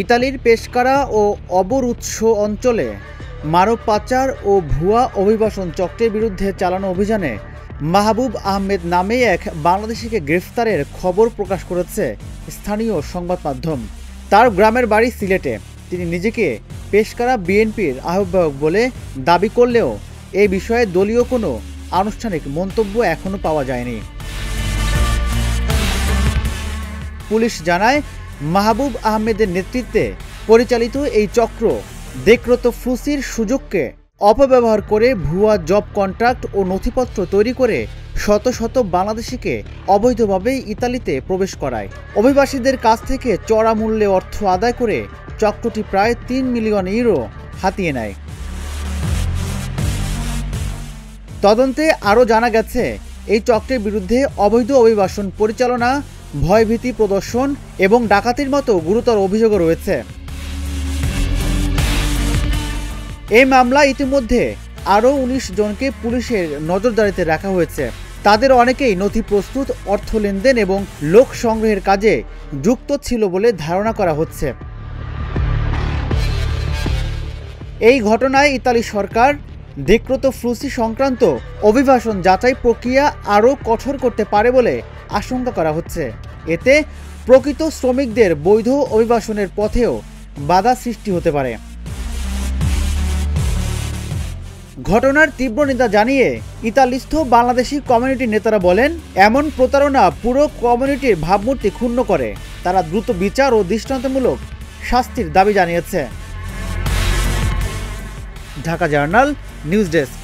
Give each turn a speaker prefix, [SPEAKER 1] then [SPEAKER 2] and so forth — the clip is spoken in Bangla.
[SPEAKER 1] ইতালির পেশকারা ও অবরুৎস অঞ্চলে মানব পাচার ও ভুয়া অভিবাসন চক্রের বিরুদ্ধে চালানো অভিযানে মাহবুব আহমেদ নামে এক বাংলাদেশিকে গ্রেফতারের খবর প্রকাশ করেছে স্থানীয় সংবাদ মাধ্যম। তার গ্রামের বাড়ি সিলেটে। তিনি নিজেকে পেশকারা বিএনপির আহ্বায়ক বলে দাবি করলেও এই বিষয়ে দলীয় কোনো আনুষ্ঠানিক মন্তব্য এখনও পাওয়া যায়নি। পুলিশ জানায়, মাহবুব আহমেদের নেতৃত্বে পরিচালিত এই চক্র দেক্রত ফ্লুসির সুযোগকে অপব্যবহার করে ভুয়া জব কন্ট্রাক্ট ও নথিপত্র তৈরি করে শত শত বাংলাদেশিকে অবৈধভাবে ইতালিতে প্রবেশ করায়। অভিবাসীদের কাছ থেকে চড়া মূল্যে অর্থ আদায় করে চক্রটি প্রায় ৩ মিলিয়ন ইউরো হাতিয়ে নেয়। তদন্তে আরও জানা গেছে, এই চক্রের বিরুদ্ধে অবৈধ অভিবাসন পরিচালনা, ভয়ভীতি প্রদর্শন এবং ডাকাতির মতো গুরুতর অভিযোগও রয়েছে। এই মামলায় ইতিমধ্যে আরও ১৯ জনকে পুলিশের নজরদারিতে রাখা হয়েছে। তাদের অনেকেই নথি প্রস্তুত, অর্থ লেনদেন এবং লোক সংগ্রহের কাজে যুক্ত ছিল বলে ধারণা করা হচ্ছে। এই ঘটনায় ইতালি সরকার দেক্রত ফ্লুসি সংক্রান্ত অভিবাসন যাচাই প্রক্রিয়া আরও কঠোর করতে পারে বলে আশঙ্কা করা হচ্ছে। এতে প্রকৃত শ্রমিকদের বৈধ অভিবাসনের পথেও বাধা সৃষ্টি হতে পারে। ঘটনার তীব্র নিন্দা জানিয়ে ইতালিস্থ বাংলাদেশি কমিউনিটির নেতারা বলেন, এমন প্রতারণা পুরো কমিউনিটির ভাবমূর্তি ক্ষুণ্ণ করে। তারা দ্রুত বিচার ও দৃষ্টান্তমূলক শাস্তির দাবি জানিয়েছে। Dhaka journal news desk.